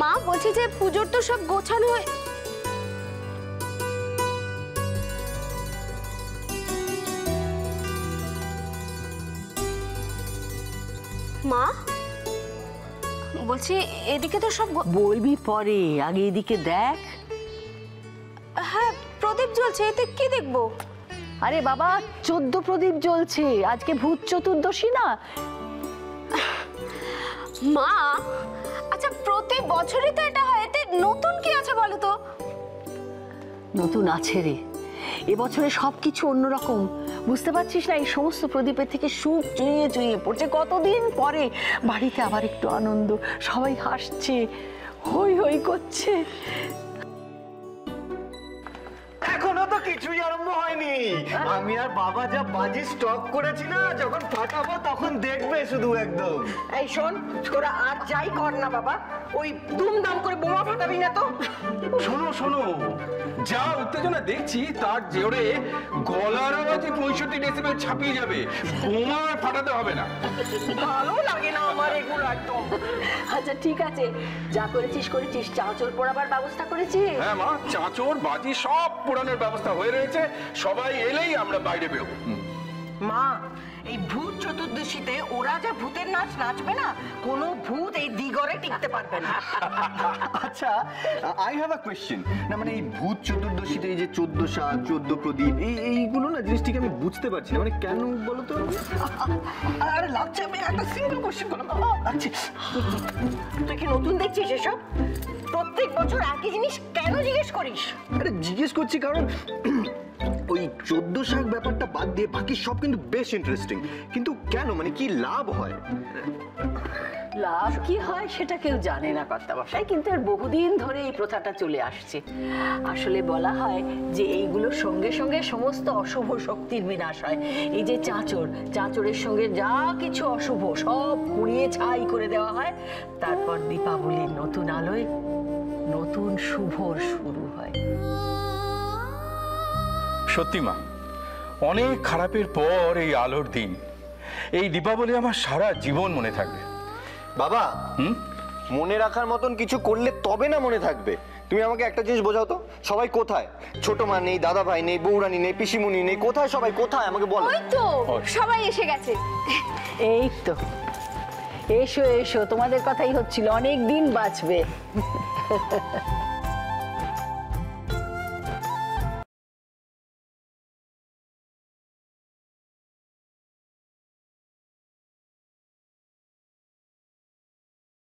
মা বলছি যে পুজোর তো সব গোছানো হয়ে। মা বলছি এদিকে তো সব বলবি পরে, আগে এদিকে দেখ। হ্যাঁ প্রদীপ জ্বলছে, এতে কি দেখবো? আরে বাবা 14 প্রদীপ জ্বলছে, আজকে ভূত চতুর্দশী না। মা আচ্ছা প্রতি বছরই তো এটা হয়, এতে নতুন কি আছে বলো তো? নতুন আছে রে, এবছরে সবকিছু অন্যরকম, বুঝতে পারছিস না? এই সমস্ত প্রদীপের থেকে সুখ চুইয়ে চুইয়ে পড়ছে। কতদিন পরে বাড়িতে আবার একটু আনন্দ, সবাই হাসছে, হই হই করছে। এখনো তো কিছুই আরম্ভ হয়নি। আমি আর বাবা যা বাজি স্টক করেছি না, যখন ফাটাবো তখন দেখবে শুধু একদম। এই শোন, তোরা আর যাই কর না বাবা, ওই দুমদাম করে বোমা ফাটাবি না তো। শোনো শোনো, যা উত্তেজনা দেখছি তার জোরে গলার আওয়াজে 65 ডেসিবেল ছাপিয়ে যাবে। বোমা ফাটাতে হবে না। ভালো লাগে না আমার এগুলো একদম। আচ্ছা ঠিক আছে, যা করেছিস করেছিস, চাঁচল পোড়াবার ব্যবস্থা করেছিস? হ্যাঁ মা, চাঁচর বাজি সব পোড়ানোর ব্যবস্থা হয়ে রয়েছে। সবাই এলেই আমরা বাইরে বেরোবো। মা, এই ভূত চতুর্দশীতে ওরা যা ভূতের নাচ নাচবে না, কোনো ভূত এই দিগরে টিকতে পারবে না। আচ্ছা, আই হ্যাভ আ কোয়েশ্চেন। না মানে এই ভূত চতুর্দশীতে এই যে 14 শাক 14 প্রদীপ, এইগুলো না জিনিসটিকে আমি বুঝতে পারছি না, মানে কেন বলো তো? আরে লাগছে, আমি একটা সিঙ্গেল কোশ্চেন করলাম। আচ্ছা তুই কি নতুন দেখছিস এসব? প্রত্যেক বছর একই জিনিস কেন জিজ্ঞেস করিস? আরে জিজ্ঞেস করছি কারণ ওই 14 শাক ব্যাপারটা বাদ দিয়ে বাকি সব কিন্তু বেশ ইন্টারেস্টিং, কিন্তু কেন, মানে কি লাভ হয়? লাভ কি হয় সেটা কেউ জানে না কর্তামশাই, কিন্তু এর বহুদিন ধরে এই প্রথাটা চলে আসছে। আসলে বলা হয় যে এইগুলোর সঙ্গে সঙ্গে সমস্ত অশুভ শক্তির বিনাশ হয়। এই যে চাঁচরের সঙ্গে যা কিছু অশুভ সব পুড়িয়ে ছাই করে দেওয়া হয়, তারপর দীপাবলির নতুন আলোয় নতুন শুভর শুরু হয়। সত্যি মা, অনেক খারাপের পর এই আলোর দিন, এই দীপাবলি আমার সারা জীবন মনে থাকবে। বাবা, মনে রাখার মতন কিছু করলে তবে না মনে থাকবে। তুমি আমাকে একটা জিনিস বোঝাও তো, সবাই কোথায়? ছোট মা নেই, দাদা ভাই নেই, বৌরানী নেই, পিসিমণি নেই, কোথায় সবাই? কোথায় আমাকে বলো। ওই তো সবাই এসে গেছে। এই তো, এসো এসো, তোমাদের কথাই হচ্ছিল, অনেক দিন বাঁচবে।